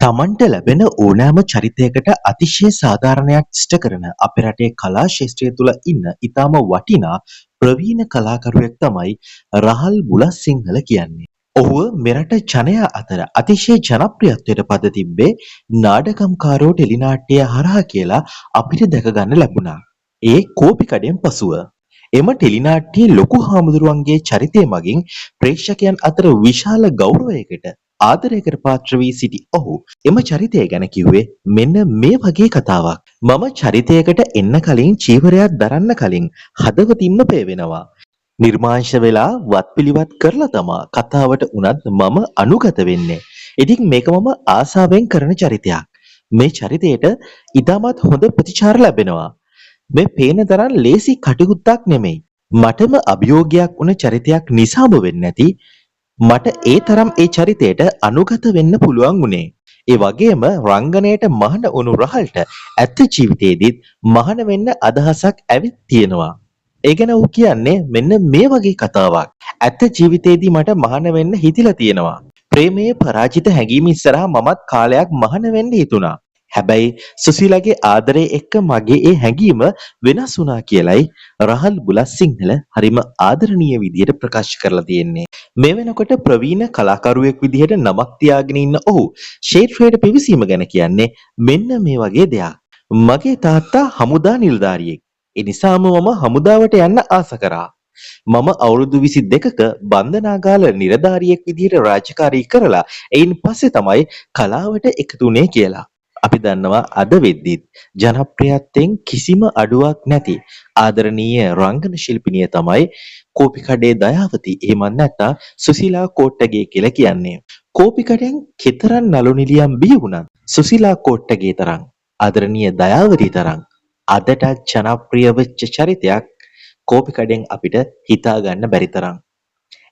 තමන්ට ලැබෙන ඕනෑම චරිතයකට අතිශය සාධාරණයක් ඉෂ්ට කරන අපේ රටේ කලා ශාස්ත්‍රය තුළ ඉන්න ඉතාම වටිනා ප්‍රවීණ කලාකරුවෙක් තමයි රහල් බුලත්සිංහල කියන්නේ. ඔහුව මෙරට ජනයා අතර අතිශය ජනප්‍රියත්වයට පද තිබ්බේ නාටකම්කාරෝ ටෙලිනාට්‍යය හරහා කියලා අපිට දැක ගන්න ලැබුණා. ඒ කෝපිකඩෙන් පසුව එම ටෙලිනාට්‍යයේ ලොකු හාමුදුරුවන්ගේ චරිතය මගින් ප්‍රේක්ෂකයන් අතර විශාල ගෞරවයකට ආදරයකට පාත්‍ර වී සිටි ඔහු එම චරිතය ගැන කිව්වේ මෙන්න මේ වගේ කතාවක්. මම චරිතයකට එන්න කලින් චීවරයක් දරන්න කලින් හදවතින්ම පේවෙනවා. නිර්මාංශ වෙලා වත්පිළිවත් කරලා තමා කතාවට උනත් මම අනුගත වෙන්නේ. ඉතින් මේක මම ආසාවෙන් කරන චරිතයක්. මේ චරිතයට ඉතාමත් හොඳ ප්‍රතිචාර ලැබෙනවා. මේ පේන තරම් ලේසි කටයුත්තක් නෙමෙයි. මටම අභියෝගයක් වුණ චරිතයක් නිසාම වෙන්නේ නැති මට ඒ තරම් ඒ චරිතයට අනුගත වෙන්න පුළුවන් වුණේ. ඒ වගේම රංගනයට මහාන වුණු රහල්ට ඇත්ත ජීවිතේදීත් මහාන වෙන්න අදහසක් ඇවිත් තියෙනවා. ඒ ගැන ඔහු කියන්නේ මෙන්න මේ වගේ කතාවක්. ඇත්ත ජීවිතේදී මට මහාන වෙන්න හිතිලා තියෙනවා. ප්‍රේමයේ පරාජිත හැඟීම ඉස්සරහා මමත් කාලයක් මහාන වෙන්න හිතුණා. හැබැයි සුසීලාගේ ආදරේ එක්ක මගේ ඒ හැඟීම වෙනස් වුණා කියලයි රහල් බුලත්සිංහල හරිම ආදරණීය විදියට ප්‍රකාශ කරලා තියෙන්නේ. මේ වෙනකොට ප්‍රවීණ කලාකරුවෙක් විදිහට නමක් තියාගෙන ඉන්න ඔහු ක්ෂේත්‍රයට පිවිසීම ගැන කියන්නේ මෙන්න මේ වගේ දෙයක්. මගේ තාත්තා හමුදා නිලධාරියෙක්. ඒ නිසාම මම හමුදාවට යන්න ආස කරා. මම අවුරුදු 22ක බන්ධනාගාල නිලධාරියෙක් විදිහට රාජකාරී කරලා එයින් පස්සේ තමයි කලාවට එකතු වුණේ කියලා. අපි දන්නවා අද වෙද්දිත් ජනප්‍රියත්වයෙන් කිසිම අඩුවක් නැති ආදරණීය රංගන ශිල්පිනිය තමයි කෝපිකඩේ දයාවති. එහෙම නැත්නම් සුසීලා කෝට්ටගේ කියලා කියන්නේ. කෝපිකඩෙන් කෙතරම් නළු නිලියම් බිහි වුණත් සුසීලා කෝට්ටගේ තරම් ආදරණීය දයාවති තරම් අදට ජනප්‍රිය වෙච්ච චරිතයක් කෝපිකඩෙන් අපිට හිතා ගන්න බැරි තරම්.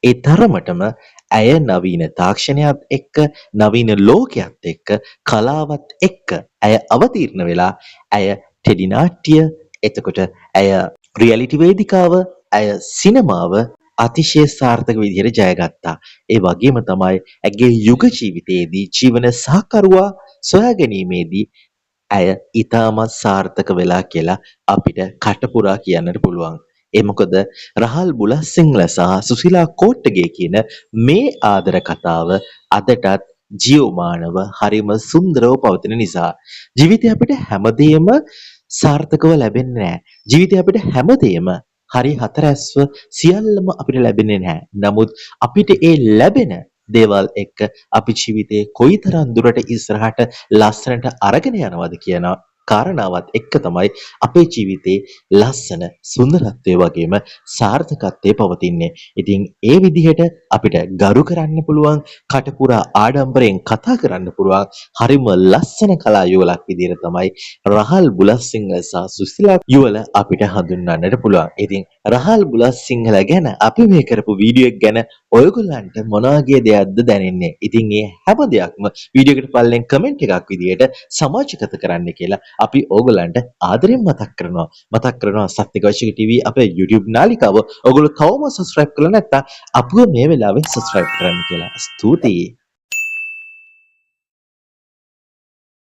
ඒ තරමටම ඇය නවීන තාක්ෂණයත් එක්ක නවීන ලෝකයක් එක්ක කලාවත් එක්ක ඇය අවතීර්ණ වෙලා ඇය ටෙලි නාට්‍ය එතකොට ඇය රියැලිටි වේදිකාව ඇය සිනමාව අතිශය සාර්ථක විදිහට ජයගත්තා. ඒ වගේම තමයි ඇගේ යුග ජීවිතයේදී ජීවන සහකරුවා සොයා ගැනීමේදී ඇය ඊටමත් සාර්ථක වෙලා කියලා අපිට කටපුරා කියන්නට පුළුවන්. ඒ මොකද රහල් බුලත්සිංහල සහ සුසීලා කෝට්ටගේ කියන මේ ආදර කතාව අදටත් ජීවමානව හරිම සුන්දරව පවතින නිසා ජීවිතේ අපිට හැමදේම සාර්ථකව ලැබෙන්නේ නැහැ. ජීවිතේ අපිට හැමදේම හරි හතරැස්ව සියල්ලම අපිට ලැබෙන්නේ නැහැ. නමුත් අපිට ඒ ලැබෙන දේවල් එක්ක අපි ජීවිතේ කොයිතරම් දුරට ඉස්සරහට ලස්සනට අරගෙන යනවද කියන කාරණාවත් එක්ක තමයි අපේ ජීවිතේ ලස්සන සුන්දරත්වයේ වගේම සාර්ථකත්වයේ පවතින්නේ. ඉතින් ඒ විදිහට අපිට ගරු කරන්න පුළුවන් කටපුරා ආඩම්බරයෙන් කතා කරන්න පුළුවන් හරිම ලස්සන කලා යුවලක් විදිහට තමයි රහල් බුලත්සිංහල සහ සුසීලා යුවල අපිට හඳුන්වන්නට පුළුවන්. ඉතින් රහල් බුලත්සිංහල ගැන අපි මේ කරපු වීඩියෝ එක ගැන ඔයගොල්ලන්ට මොනවාගේ දෙයක්ද දැනෙන්නේ? ඉතින් මේ හැම දෙයක්ම වීඩියෝ එකට පල්ලෙන් කමෙන්ට් එකක් විදිහට සමාජගත කරන්න කියලා අපි ඕගොල්ලන්ට ආදරෙන් මතක් කරනවා සත්‍යකෝෂික ටීවී අපේ YouTube නාලිකාව ඔයගොල්ලෝ කවම subscribe කරලා නැත්නම් අපුව මේ වෙලාවෙන් subscribe කරන්න කියලා. ස්තුතියි.